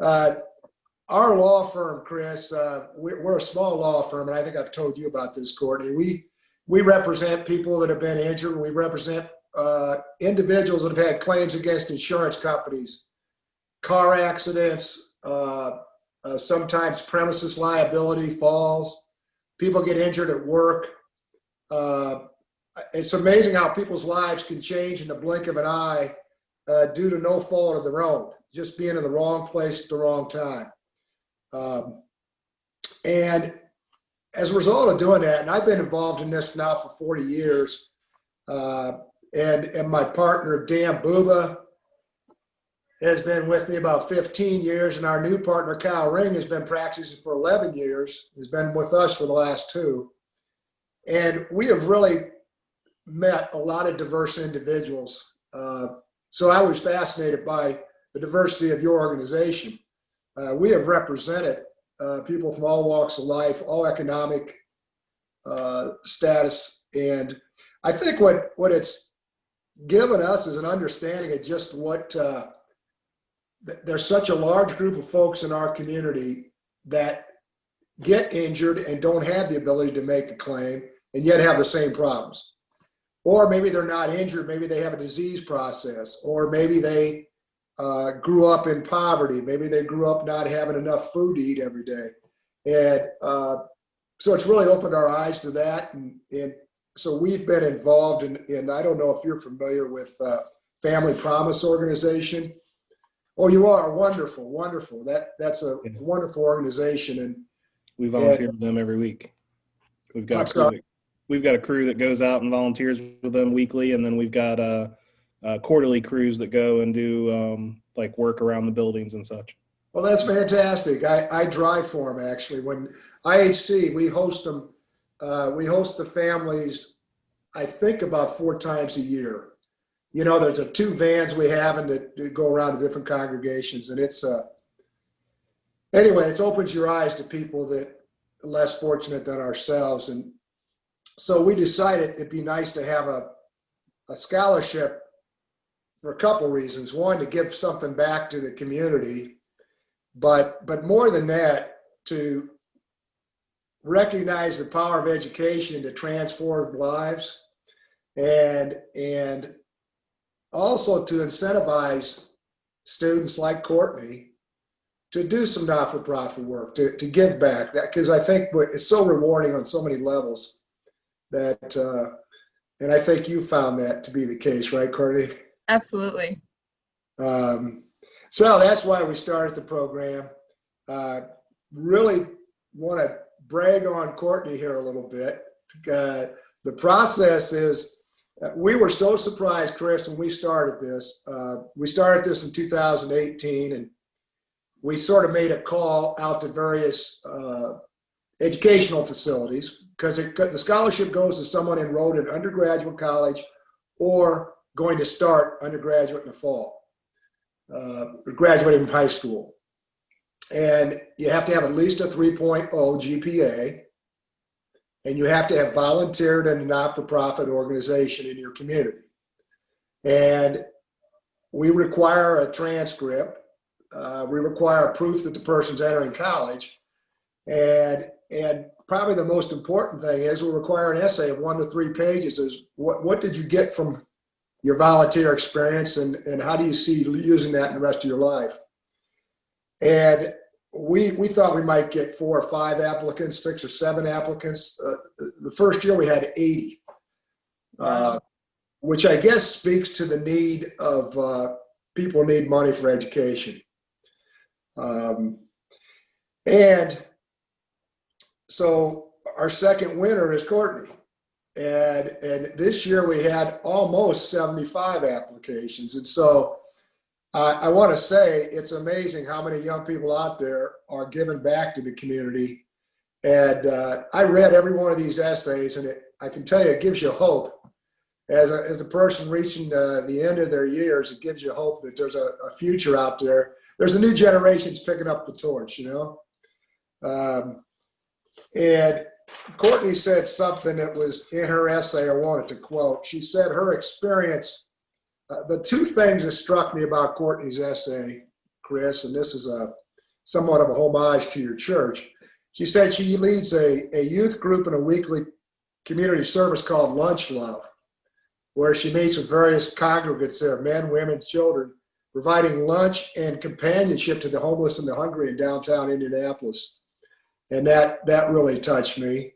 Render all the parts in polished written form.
Uh, our law firm, Chris, we're a small law firm, and I think I've told you about this, Courtney. We represent people that have been injured. We represent individuals that have had claims against insurance companies, car accidents, sometimes premises liability, falls. People get injured at work. It's amazing how people's lives can change in the blink of an eye due to no fault of their own, just being in the wrong place at the wrong time. And as a result of doing that, and I've been involved in this now for 40 years, and my partner, Dan Buba, has been with me about 15 years, and our new partner, Kyle Ring, has been practicing for 11 years, has been with us for the last 2. And we have really met a lot of diverse individuals. So I was fascinated by the diversity of your organization. We have represented people from all walks of life, all economic status. And I think what it's given us is an understanding of just what, there's such a large group of folks in our community that get injured and don't have the ability to make a claim and yet have the same problems. Or maybe they're not injured, maybe they have a disease process, or maybe they grew up in poverty. Maybe they grew up not having enough food to eat every day. And so it's really opened our eyes to that. And so we've been involved in I don't know if you're familiar with Family Promise Organization. Oh, you are? Wonderful, wonderful. That's a wonderful organization. And we volunteer with them every week. We've got a crew that goes out and volunteers with them weekly, and then we've got quarterly crews that go and do like work around the buildings and such. Well, that's fantastic. I drive for them actually. When IHC, we host them. We host the families, I think about 4 times a year. You know, there's 2 vans we have and to go around to different congregations, and it's anyway, it opens your eyes to people that are less fortunate than ourselves. And so we decided it'd be nice to have a scholarship for a couple reasons. One, to give something back to the community, but more than that, to recognize the power of education to transform lives, and also to incentivize students like Courtney to do some not-for-profit work, to give back. Because I think it's so rewarding on so many levels that, and I think you found that to be the case, right, Courtney? Absolutely. So that's why we started the program. Really want to brag on Courtney here a little bit. The process is, we were so surprised, Chris, when we started this. We started this in 2018, and we sort of made a call out to various educational facilities, because the scholarship goes to someone enrolled in undergraduate college or going to start undergraduate in the fall, graduating from high school. And you have to have at least a 3.0 GPA, and you have to have volunteered in a not-for-profit organization in your community. And we require a transcript. We require proof that the person's entering college. And probably the most important thing is we require an essay of 1 to 3 pages. Is what did you get from your volunteer experience, and how do you see using that in the rest of your life? And we thought we might get 4 or 5 applicants, 6 or 7 applicants. The first year we had 80, which I guess speaks to the need of people need money for education. And so our second winner is Courtney. And this year we had almost 75 applications. And so I want to say it's amazing how many young people out there are giving back to the community. And I read every one of these essays, and I can tell you it gives you hope. As a person reaching the end of their years, it gives you hope that there's a future out there. There's a new generation's picking up the torch, you know? And Courtney said something that was in her essay I wanted to quote. She said her experience, the 2 things that struck me about Courtney's essay, Chris, and this is somewhat of a homage to your church. She said she leads a youth group and a weekly community service called Lunch Love, where she meets with various congregants there, men, women, children, providing lunch and companionship to the homeless and the hungry in downtown Indianapolis. And that really touched me.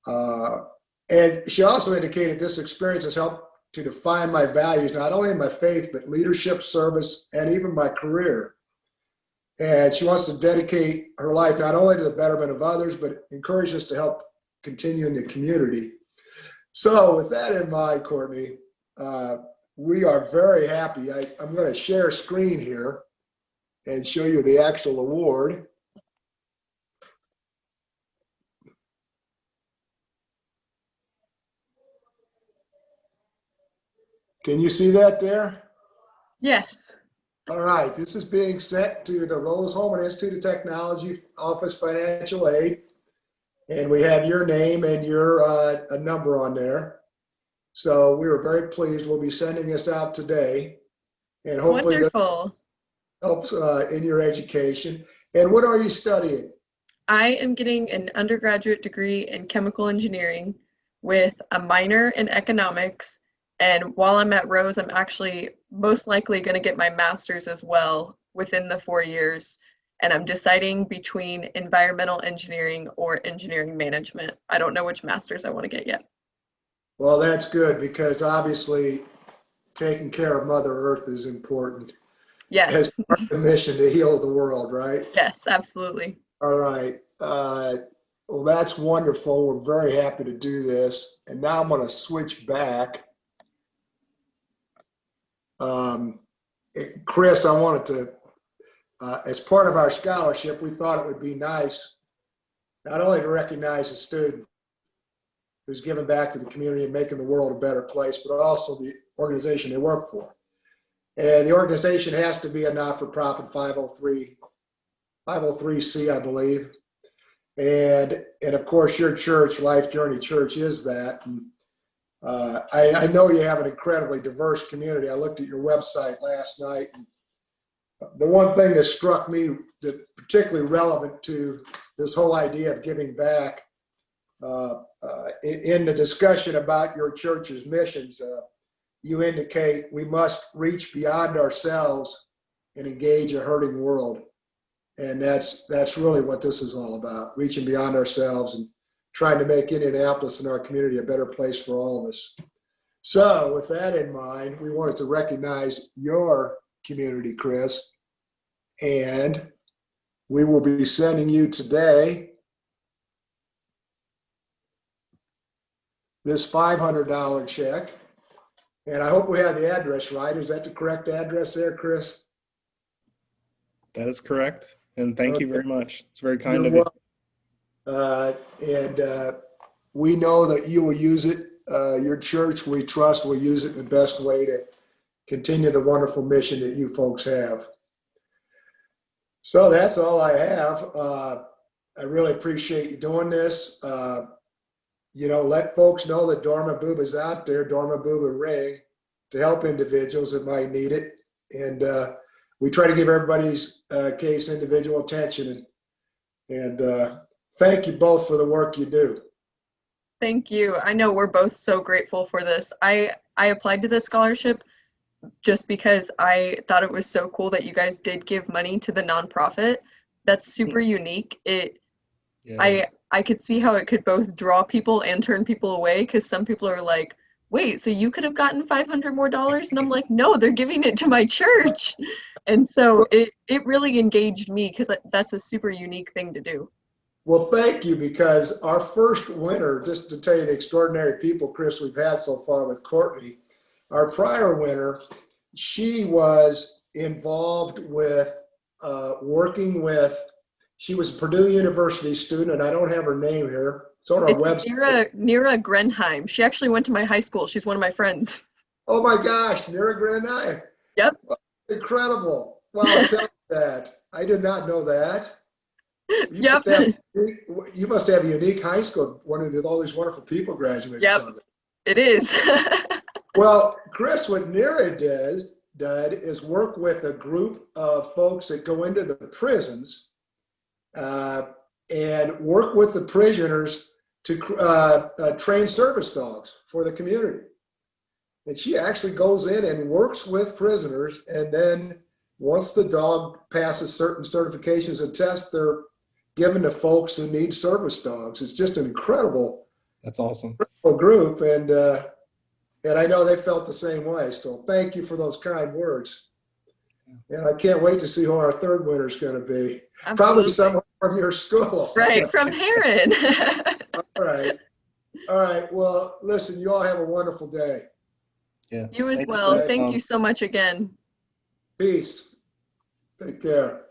And she also indicated this experience has helped to define my values, not only in my faith, but leadership, service, and even my career. And she wants to dedicate her life not only to the betterment of others, but encourage us to help continue in the community. So with that in mind, Courtney, we are very happy. I'm going to share a screen here and show you the actual award. Can you see that there? Yes. All right, this is being sent to the Rose-Hulman Institute of Technology Office Financial Aid, and we have your name and your a number on there. So we were very pleased. We'll be sending this out today, and hopefully Wonderful. that helps in your education. And what are you studying? I am getting an undergraduate degree in chemical engineering with a minor in economics. And while I'm at Rose, I'm actually most likely going to get my master's as well within the 4 years. And I'm deciding between environmental engineering or engineering management. I don't know which master's I want to get yet. Well, that's good, because obviously taking care of Mother Earth is important. Yes. As part of the mission to heal the world, right? Yes, absolutely. All right. Well, that's wonderful. We're very happy to do this. And now I'm going to switch back. Chris, I wanted to, as part of our scholarship, we thought it would be nice not only to recognize a student who's giving back to the community and making the world a better place, but also the organization they work for. And the organization has to be a not-for-profit 503c, I believe. And of course, your church, LifeJourney Church, is that. And, I know you have an incredibly diverse community. I looked at your website last night, and the one thing that struck me that particularly relevant to this whole idea of giving back, in the discussion about your church's missions, you indicate we must reach beyond ourselves and engage a hurting world. And that's really what this is all about, reaching beyond ourselves and trying to make Indianapolis and our community a better place for all of us. So with that in mind, we wanted to recognize your community, Chris, and we will be sending you today this $500 check. And I hope we have the address right. Is that the correct address there, Chris? That is correct. And thank you very much. It's very kind You're of you. And we know that you will use it. Your church, we trust, will use it in the best way to continue the wonderful mission that you folks have. So that's all I have. I really appreciate you doing this. Let folks know that Doehrman Buba is out there, Doehrman Buba Ring, to help individuals that might need it. And we try to give everybody's case individual attention. And thank you both for the work you do. Thank you. I know we're both so grateful for this. I applied to this scholarship just because I thought it was so cool that you guys did give money to the nonprofit. That's super unique. I could see how it could both draw people and turn people away, because some people are like, wait, so you could have gotten $500 more? And I'm like, no, they're giving it to my church. And so it really engaged me, because that's a super unique thing to do. Well, thank you, because our first winner, just to tell you the extraordinary people, Chris, we've had so far with Courtney, our prior winner, she was involved with she was a Purdue University student, and I don't have her name here. It's on our website. Nira Grenheim. She actually went to my high school. She's one of my friends. Oh my gosh, Nira Grenheim. Yep. Incredible. Well, I'll tell you that. I did not know that. Yep. You must have a unique high school, with all these wonderful people graduating yep. from it. It is. Well, Chris, what Nira done is work with a group of folks that go into the prisons and work with the prisoners to train service dogs for the community. And she actually goes in and works with prisoners, and then once the dog passes certain certifications and tests, they're given to folks who need service dogs. It's just an incredible That's awesome. group, and I know they felt the same way. So thank you for those kind words. And I can't wait to see who our third winner is going to be. Absolutely. Probably someone from your school. Right, from Heron. All right. Well, listen, you all have a wonderful day. Yeah. You as Thank well. you. Thank you so much again. Peace. Take care.